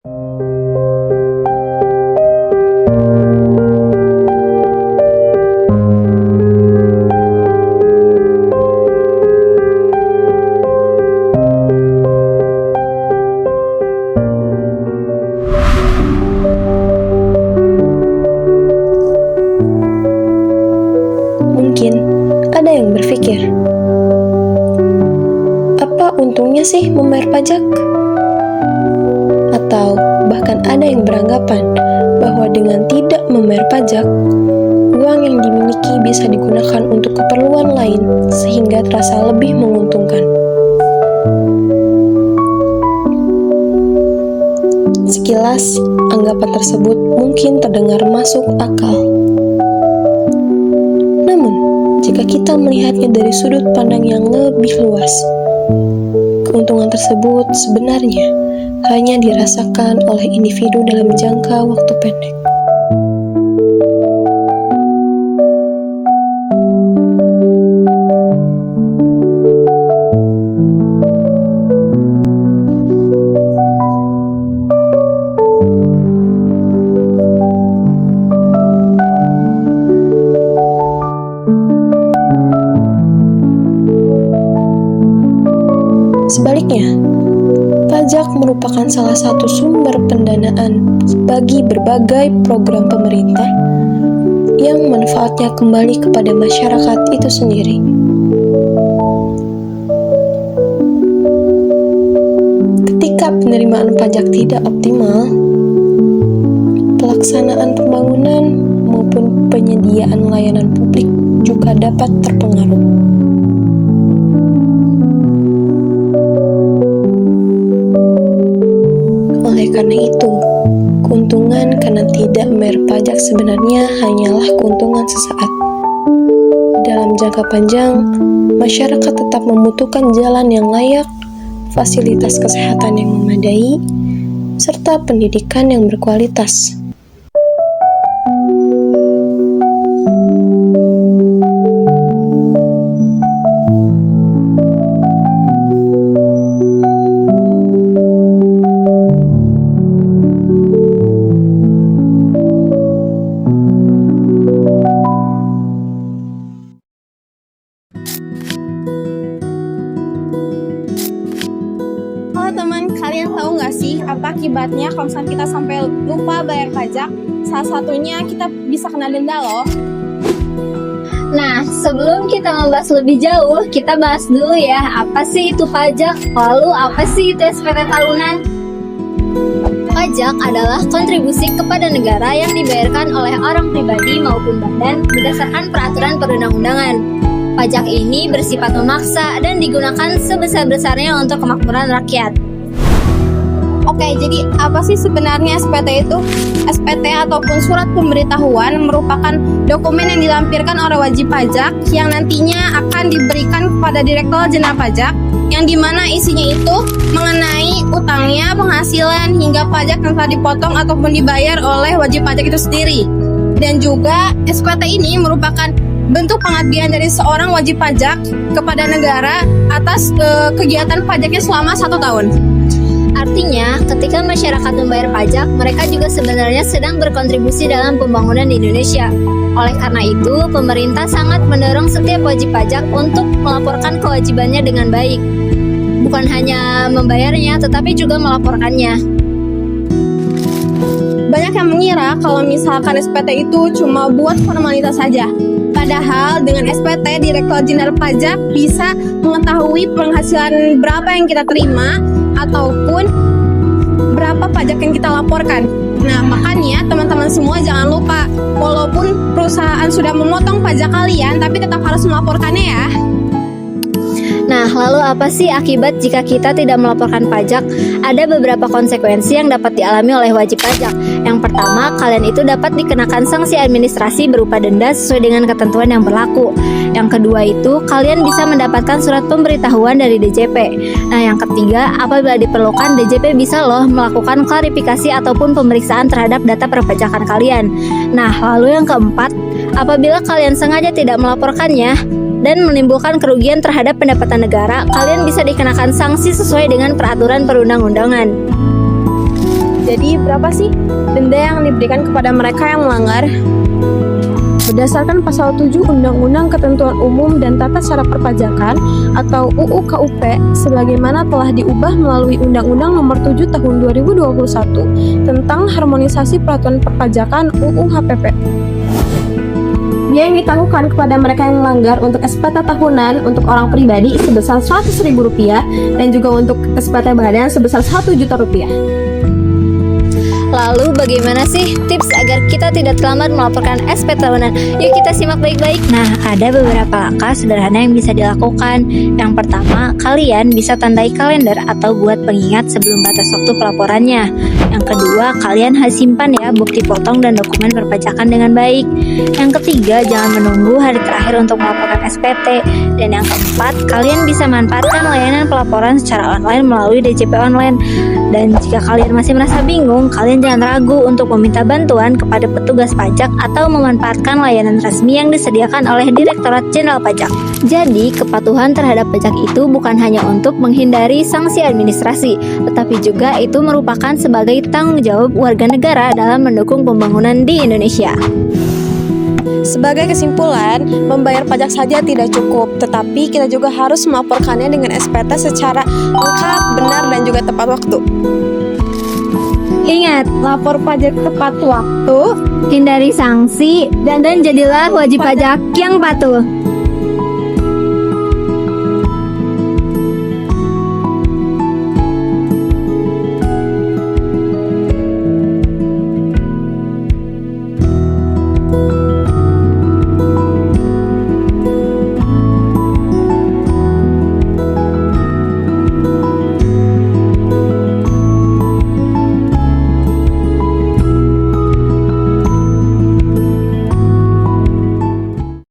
Mungkin ada yang berpikir, apa untungnya sih membayar pajak? Atau bahkan ada yang beranggapan bahwa dengan tidak membayar pajak, uang yang dimiliki bisa digunakan untuk keperluan lain sehingga terasa lebih menguntungkan. Sekilas, anggapan tersebut mungkin terdengar masuk akal. Namun, jika kita melihatnya dari sudut pandang yang lebih luas, keuntungan tersebut sebenarnya hanya dirasakan oleh individu dalam jangka waktu pendek. Sebaliknya, pajak merupakan salah satu sumber pendanaan bagi berbagai program pemerintah yang manfaatnya kembali kepada masyarakat itu sendiri. Ketika penerimaan pajak tidak optimal, pelaksanaan pembangunan maupun penyediaan layanan publik juga dapat terpengaruh. Oleh karena itu, keuntungan karena tidak membayar pajak sebenarnya hanyalah keuntungan sesaat. Dalam jangka panjang, masyarakat tetap membutuhkan jalan yang layak, fasilitas kesehatan yang memadai, serta pendidikan yang berkualitas. Halo teman, kalian tahu nggak sih apa akibatnya kalau misalnya kita sampai lupa bayar pajak? Salah satunya kita bisa kena denda loh. Nah, sebelum kita membahas lebih jauh, kita bahas dulu ya, apa sih itu pajak? Lalu apa sih itu SPT tahunan? Pajak adalah kontribusi kepada negara yang dibayarkan oleh orang pribadi maupun badan berdasarkan peraturan perundang-undangan. Pajak ini bersifat memaksa dan digunakan sebesar-besarnya untuk kemakmuran rakyat. Oke, jadi apa sih sebenarnya SPT itu? SPT ataupun surat pemberitahuan merupakan dokumen yang dilampirkan oleh wajib pajak yang nantinya akan diberikan kepada Direktorat Jenderal Pajak, yang dimana isinya itu mengenai utangnya, penghasilan, hingga pajak yang telah dipotong ataupun dibayar oleh wajib pajak itu sendiri. Dan juga SPT ini merupakan bentuk pengabdian dari seorang wajib pajak kepada negara atas kegiatan pajaknya selama 1 tahun. Artinya, ketika masyarakat membayar pajak, mereka juga sebenarnya sedang berkontribusi dalam pembangunan di Indonesia. Oleh karena itu, pemerintah sangat mendorong setiap wajib pajak untuk melaporkan kewajibannya dengan baik. Bukan hanya membayarnya, tetapi juga melaporkannya. Banyak yang mengira kalau misalkan SPT itu cuma buat formalitas saja. Padahal dengan SPT, Direktorat Jenderal Pajak bisa mengetahui penghasilan berapa yang kita terima ataupun berapa pajak yang kita laporkan. Nah, makanya teman-teman semua jangan lupa, walaupun perusahaan sudah memotong pajak kalian, tapi tetap harus melaporkannya ya. Nah, lalu apa sih akibat jika kita tidak melaporkan pajak? Ada beberapa konsekuensi yang dapat dialami oleh wajib pajak. Yang pertama, kalian itu dapat dikenakan sanksi administrasi berupa denda sesuai dengan ketentuan yang berlaku. Yang kedua itu, kalian bisa mendapatkan surat pemberitahuan dari DJP. Nah, yang ketiga, apabila diperlukan, DJP bisa loh melakukan klarifikasi ataupun pemeriksaan terhadap data perpajakan kalian. Nah, lalu yang keempat, apabila kalian sengaja tidak melaporkannya dan menimbulkan kerugian terhadap pendapatan negara, kalian bisa dikenakan sanksi sesuai dengan peraturan perundang-undangan. Jadi berapa sih denda yang diberikan kepada mereka yang melanggar? Berdasarkan pasal 7 Undang-Undang Ketentuan Umum dan Tata Cara Perpajakan atau UU KUP sebagaimana telah diubah melalui Undang-Undang Nomor 7 Tahun 2021 tentang Harmonisasi Peraturan Perpajakan UU HPP. Biaya yang ditangguhkan kepada mereka yang melanggar untuk SPT tahunan untuk orang pribadi sebesar Rp100.000 dan juga untuk SPT badan sebesar Rp1.000.000. Lalu bagaimana sih tips agar kita tidak terlambat melaporkan SP tahunan? Yuk kita simak baik-baik. Nah, ada beberapa langkah sederhana yang bisa dilakukan. Yang pertama, kalian bisa tandai kalender atau buat pengingat sebelum batas waktu pelaporannya. Yang kedua, kalian harus simpan ya bukti potong dan dokumen perpajakan dengan baik. Yang ketiga, jangan menunggu hari terakhir untuk melaporkan SPT. Dan yang keempat, kalian bisa manfaatkan layanan pelaporan secara online melalui DJP online. Dan jika kalian masih merasa bingung, kalian jangan ragu untuk meminta bantuan kepada petugas pajak atau memanfaatkan layanan resmi yang disediakan oleh Direktorat Jenderal Pajak. Jadi, kepatuhan terhadap pajak itu bukan hanya untuk menghindari sanksi administrasi, tetapi juga itu merupakan sebagai tanggung jawab warga negara dalam mendukung pembangunan di Indonesia. Sebagai kesimpulan, membayar pajak saja tidak cukup, tetapi kita juga harus melaporkannya dengan SPT secara lengkap, benar, dan juga tepat waktu. Ingat, lapor pajak tepat waktu, Hindari sanksi, dan jadilah wajib pajak yang patuh.